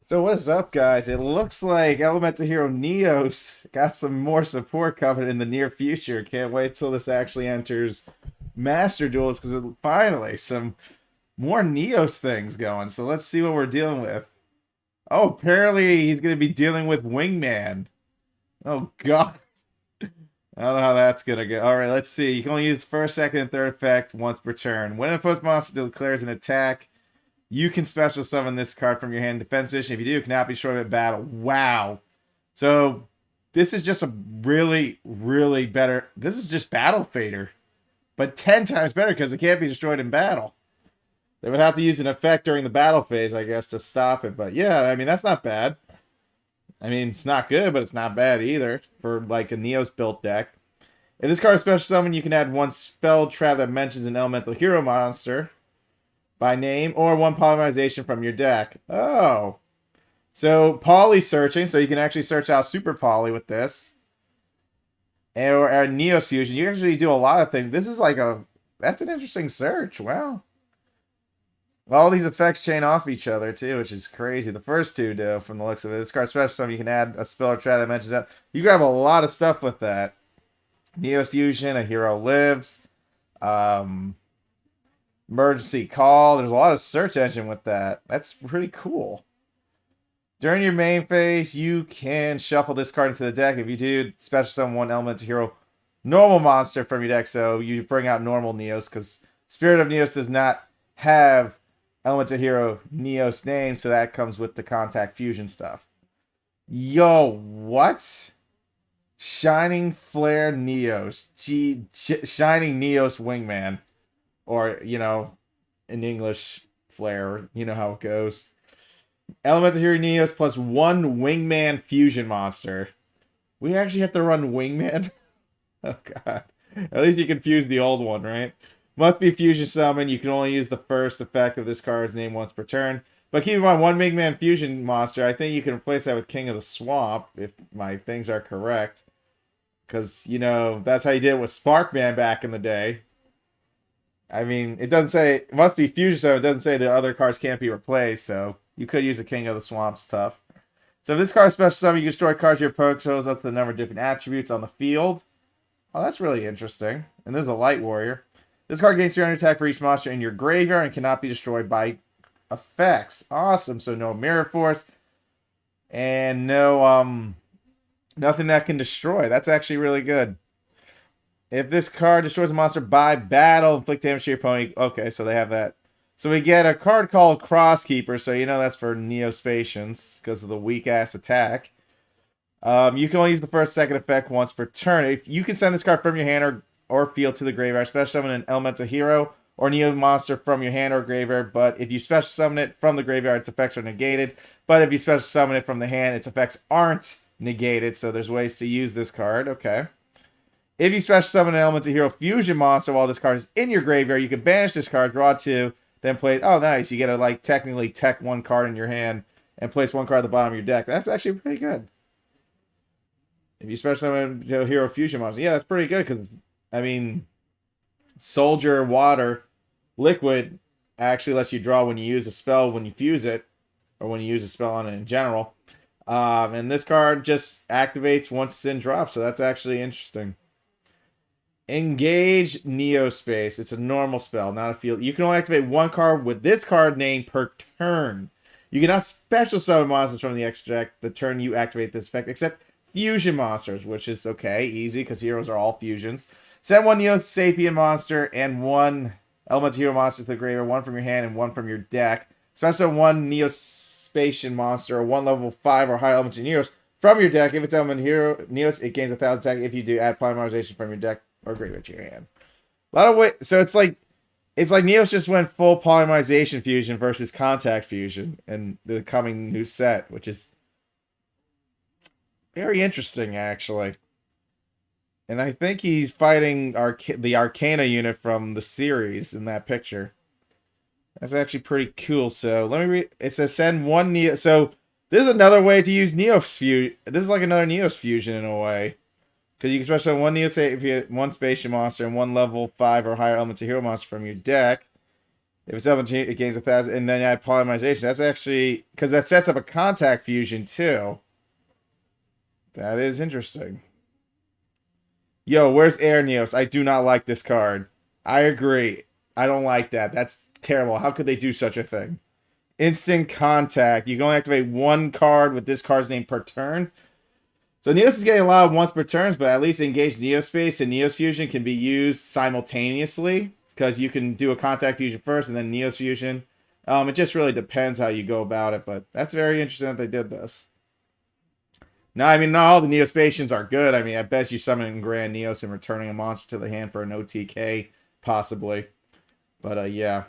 So what is up, guys? It looks like Elemental Hero NEOS got some more support coming in the near future. Can't wait till this actually enters Master Duels because finally some more NEOS things going. So let's see what we're dealing with. Oh, apparently he's going to be dealing with Wingman. Oh, God. I don't know how that's going to go. All right, let's see. You can only use first, second, and third effect once per turn. When an opposed monster declares an attack, you can special summon this card from your hand in defense position. If you do, it cannot be destroyed in battle. Wow. So this is just a really, really better. This is just Battle Fader, but 10 times better because it can't be destroyed in battle. They would have to use an effect during the battle phase, I guess, to stop it. But yeah, I mean, that's not bad. I mean, it's not good, but it's not bad either for like a NEOS built deck. If this card is special summon, you can add one spell trap that mentions an elemental hero monster by name or one polymerization from your deck. Oh. So poly searching, so you can actually search out super poly with this. Or NEOS fusion. You can actually do a lot of things. This is like that's an interesting search. Wow. All these effects chain off each other too, which is crazy. The first two do, from the looks of it. This card special summon, you can add a spell or trap that mentions that. You grab a lot of stuff with that. NEOS fusion, a hero lives. Emergency call. There's a lot of search engine with that. That's pretty cool. During your main phase, you can shuffle this card into the deck. If you do, special summon one elemental hero normal monster from your deck. So you bring out normal NEOS because Spirit of NEOS does not have elemental hero NEOS name, so that comes with the contact fusion stuff. Yo, what? Shining Flare NEOS. Shining NEOS Wingman. Or, you know, in English, Flare. You know how it goes. Elemental Hero NEOS plus one Wingman fusion monster. We actually have to run Wingman? Oh, God. At least you can fuse the old one, right? Must be fusion summon. You can only use the first effect of this card's name once per turn. But keep in mind, one Wingman fusion monster, I think you can replace that with King of the Swamp, if my things are correct. Because, you know, that's how you did it with Sparkman back in the day. I mean, it doesn't say, it must be fusion, so it doesn't say the other cards can't be replaced, so you could use a King of the Swamp stuff. So if this card is special summon, you can destroy cards your opponent shows up to the number of different attributes on the field. Oh, that's really interesting. And this is a Light Warrior. This card gains 300 attack for each monster in your graveyard and cannot be destroyed by effects. Awesome. So no Mirror Force and no nothing that can destroy. That's actually really good. If this card destroys a monster by battle, inflict damage to your opponent. Okay, so they have that. So we get a card called Crosskeeper, so you know that's for Neospatians because of the weak-ass attack. You can only use the first, second effect once per turn. If you can send this card from your hand or field to the graveyard, special summon an elemental hero or Neo monster from your hand or graveyard, but if you special summon it from the graveyard, its effects are negated. But if you special summon it from the hand, its effects aren't negated, so there's ways to use this card. Okay. If you special summon an elemental hero fusion monster while this card is in your graveyard, you can banish this card, draw two, then play. Oh, nice. You get to like technically tech one card in your hand and place one card at the bottom of your deck. That's actually pretty good. If you special summon a hero fusion monster, yeah, that's pretty good because, I mean, Soldier, Water, Liquid actually lets you draw when you use a spell when you fuse it, or when you use a spell on it in general. And this card just activates once it's in drop, so that's actually interesting. Engage Neospace. It's a normal spell, not a field. You can only activate one card with this card name per turn. You cannot special summon monsters from the extra deck the turn you activate this effect, except fusion monsters, which is okay, easy, because heroes are all fusions. Send one Neo Sapien monster and one Elemental Hero monster to the graveyard, one from your hand and one from your deck. Special one Neospatian monster or one level 5 or higher Elemental Neos from your deck. If it's Elemental Hero Neos, it gains 1,000 attack. If you do, add polymerization from your deck or graveyard to your hand. A lot of way. So it's like Neos just went full polymerization fusion versus contact fusion in the coming new set, which is very interesting, actually. And I think he's fighting the Arcana unit from the series in that picture. That's actually pretty cool. So let me read. It says send one Neo. So this is another way to use Neos fusion. This is like another Neos fusion in a way. Because you can special summon one Neo one Spatial monster and one level 5 or higher elemental hero monster from your deck. If it's elemental, it gains 1,000, and then add polymerization. That's actually because that sets up a contact fusion too. That is interesting. Yo, where's Air Neos? I do not like this card. I agree. I don't like that. That's terrible. How could they do such a thing? Instant contact. You can only activate one card with this card's name per turn. So Neos is getting a lot of once per turns, but at least engage Neos space and Neos fusion can be used simultaneously because you can do a contact fusion first and then Neos fusion. It just really depends how you go about it, but that's very interesting that they did this. Now, I mean, not all the Neospatians are good. I mean, at best you summon Grand Neos and returning a monster to the hand for an OTK, possibly. But, yeah.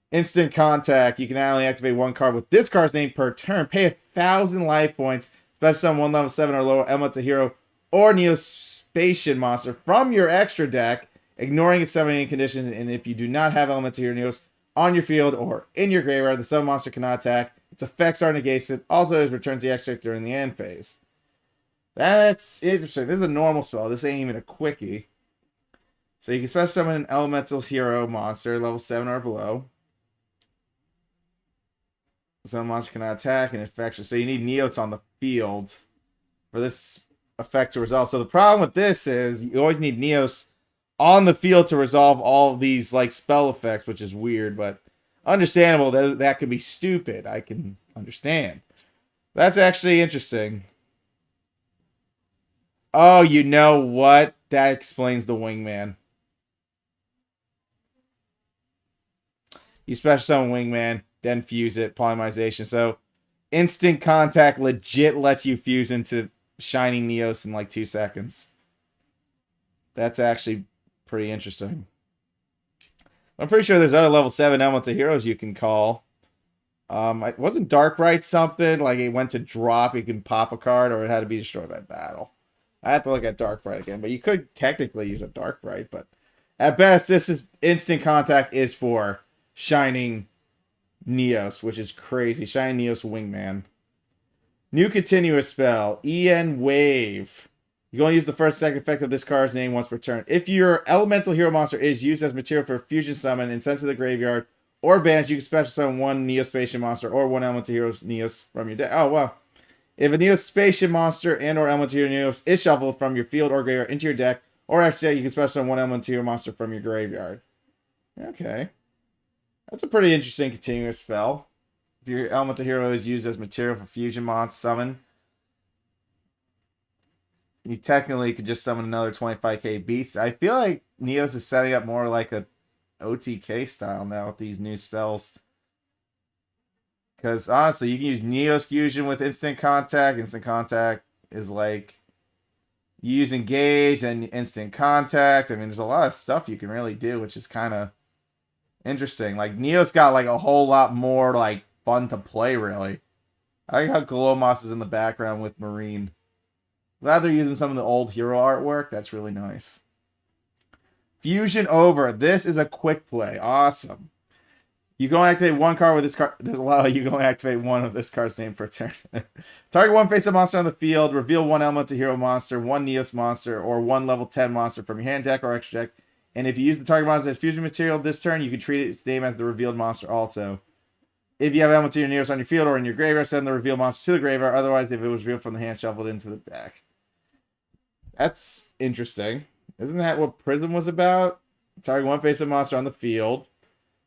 Instant contact. You can only activate one card with this card's name per turn. Pay 1,000 life points. Special summon one level 7 or lower Elemental Hero or Neospatian monster from your extra deck, ignoring its summoning conditions. And if you do not have Elemental Hero Neos on your field or in your graveyard, the summon monster cannot attack. Its effects are negated. Also, it returns the extra during the end phase. That's interesting. This is a normal spell. This ain't even a quickie. So you can special summon an Elemental Hero monster, level 7 or below. Some monster cannot attack and infection. So you need Neos on the field for this effect to resolve. So the problem with this is you always need Neos on the field to resolve all of these like spell effects, which is weird, but understandable. That could be stupid. I can understand. That's actually interesting. Oh, you know what? That explains the wingman. You special summon wingman, then fuse it, polymerization. So instant contact legit lets you fuse into Shining Neos in like 2 seconds. That's actually pretty interesting. I'm pretty sure there's other level 7 Elemental Heroes you can call. Wasn't Darkbright something? Like it went to drop, you can pop a card, or it had to be destroyed by battle. I have to look at Darkbright again, but you could technically use a Darkbright, but at best, this is instant contact is for Shining Neos, which is crazy. Shining Neos Wingman. New continuous spell. EN Wave. You're going to use the first second effect of this card's name once per turn. If your Elemental Hero monster is used as material for a fusion summon and sent to the graveyard or banish, you can special summon one Neospatian monster or one Elemental Hero Neos from your deck. Oh, wow. If a Neospatian monster and or Elemental Hero Neos is shuffled from your field or graveyard into your deck or extra deck, you can special summon one Elemental Hero monster from your graveyard. Okay. That's a pretty interesting continuous spell. If your Elemental Hero is used as material for fusion monster summon, you technically could just summon another 25k beast. I feel like Neos is setting up more like a OTK style now with these new spells. Because honestly, you can use Neos fusion with instant contact. Instant contact is like you use engage and instant contact. I mean, there's a lot of stuff you can really do, which is kind of interesting. Like Neos got like a whole lot more like fun to play, really. I like how Glowmoss is in the background with Marine. Glad they're using some of the old hero artwork. That's really nice. Fusion over. This is a quick play. Awesome. You go and activate one card with this card. There's a lot of you go and activate one of this card's name per turn. Target one face-up monster on the field. Reveal one Elemental Hero monster, one Neos monster, or one level 10 monster from your hand deck or extra deck. And if you use the target monster as fusion material this turn, you can treat its name as the revealed monster also. If you have Elemental Hero Neos on your field or in your graveyard, send the revealed monster to the graveyard. Otherwise, if it was revealed from the hand, shuffled into the deck. That's interesting. Isn't that what Prism was about? Target one face-up monster on the field.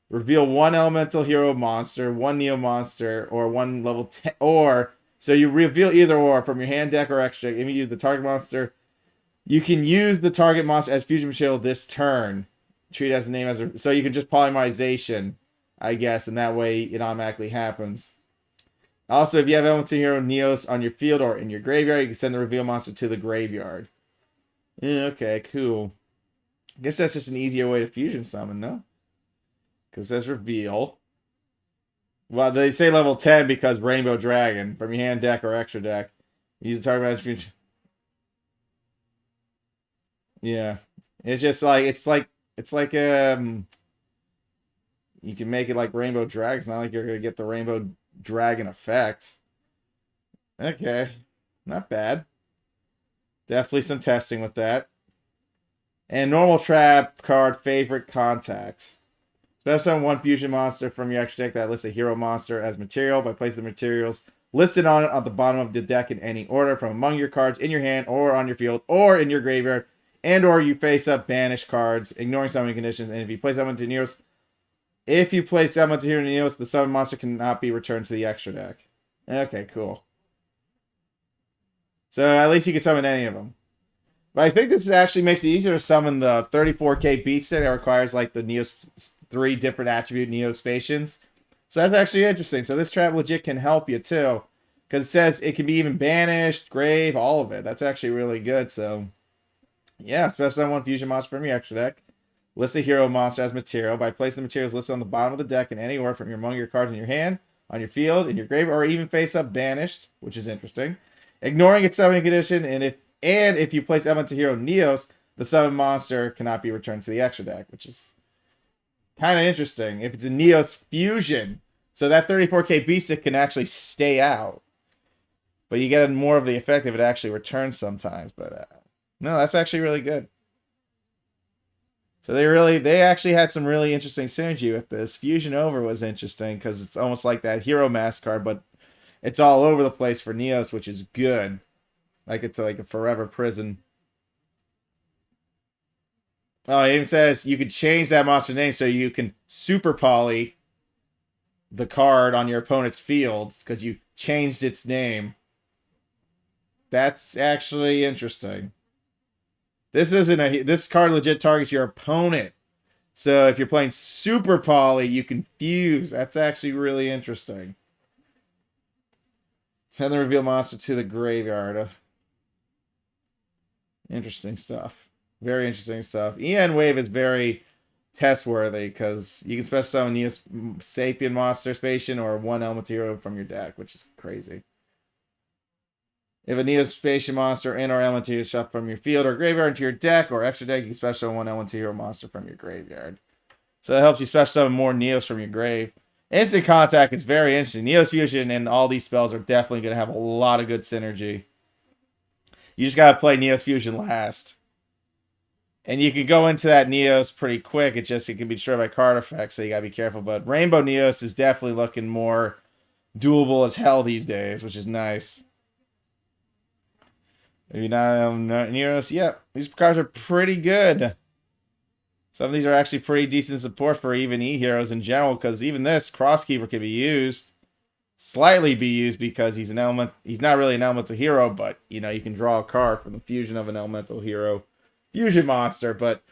Reveal one Elemental Hero monster, one Neo monster, or one level 10. Or, so you reveal either or from your hand deck or extra. If you use the target monster, you can use the target monster as fusion material this turn. Treat it as a name as a. So you can just polymerization, I guess, and that way it automatically happens. Also, if you have Elemental Hero Neos on your field or in your graveyard, you can send the reveal monster to the graveyard. Yeah, okay, cool. I guess that's just an easier way to fusion summon, no? Because it says reveal. Well, they say level 10 because Rainbow Dragon from your hand deck or extra deck. Use the target as fusion. Yeah. It's just like you can make it like Rainbow Dragon. It's not like you're gonna get the Rainbow Dragon effect. Okay. Not bad. Definitely some testing with that. And normal trap card, favorite contact. Special summon one fusion monster from your extra deck that lists a hero monster as material by placing the materials listed on it at the bottom of the deck in any order from among your cards in your hand or on your field or in your graveyard, and or you face up banished cards, ignoring summoning conditions, and if you place summon to NEOS, the summon monster cannot be returned to the extra deck. Okay, cool. So at least you can summon any of them. But I think this actually makes it easier to summon the 34k beast that requires like the NEOS 3 different attribute Neospatians. So that's actually interesting. So this trap legit can help you too. Because it says it can be even banished, grave, all of it. That's actually really good. So yeah, especially on one fusion monster from your extra deck. List a hero monster as material by placing the materials listed on the bottom of the deck in any order from among your cards in your hand, on your field, in your grave, or even face up banished, which is interesting. Ignoring its summoning condition, and if you place Elemental Hero NEOS, the summon monster cannot be returned to the extra deck, which is kind of interesting. If it's a NEOS fusion, so that 34k beast stick can actually stay out, but you get more of the effect if it actually returns sometimes. But no, that's actually really good. So they actually had some really interesting synergy with this. Fusion Over was interesting because it's almost like that Hero Mask card, but it's all over the place for NEOS, which is good. Like it's like a forever prison. Oh, it even says you could change that monster name so you can super poly the card on your opponent's field because you changed its name. That's actually interesting. This card legit targets your opponent. So if you're playing super poly, you can fuse. That's actually really interesting. Send the reveal monster to the graveyard. Interesting stuff. Very interesting stuff. EN Wave is very test worthy because you can special summon Neos Sapien Monster Spatian or one element hero from your deck, which is crazy. If a Neospatian monster and or element hero shuffle from your field or graveyard into your deck or extra deck, you can special summon one element hero monster from your graveyard. So it helps you special summon more Neos from your grave. Instant Contact is very interesting. Neos Fusion and all these spells are definitely going to have a lot of good synergy. You just got to play Neos Fusion last. And you can go into that Neos pretty quick. It can be destroyed by card effects, so you got to be careful. But Rainbow Neos is definitely looking more doable as hell these days, which is nice. Maybe not Neos. Yep, these cards are pretty good. Some of these are actually pretty decent support for even E heroes in general, because even this Crosskeeper can be used. Slightly be used because he's an element. He's not really an elemental hero, but you know you can draw a card from the fusion of an elemental hero fusion monster. But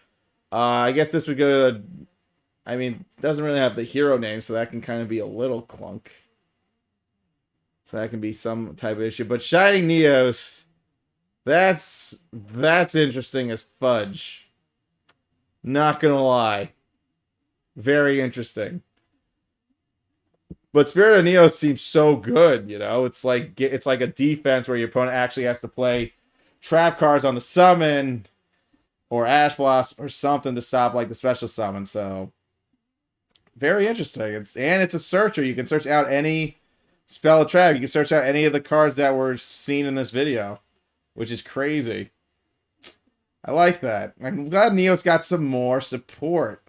I guess this would go to the. I mean, it doesn't really have the hero name, so that can kind of be a little clunk. So that can be some type of issue. But Shining Neos, that's interesting as fudge. Not gonna lie, very interesting. But Spirit of Neos seems so good, you know. It's like a defense where your opponent actually has to play trap cards on the summon or Ash Blast or something to stop like the special summon. So very interesting. It's a searcher. You can search out any spell or trap. You can search out any of the cards that were seen in this video, which is crazy. I like that. I'm glad Neos got some more support.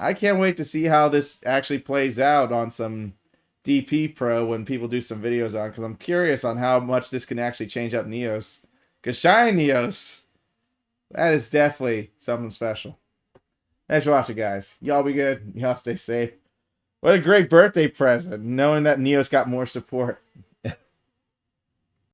I can't wait to see how this actually plays out on some DP Pro when people do some videos on, because I'm curious on how much this can actually change up Neos. Because Shine Neos, that is definitely something special. Thanks for watching, guys. Y'all be good. Y'all stay safe. What a great birthday present, knowing that Neos got more support.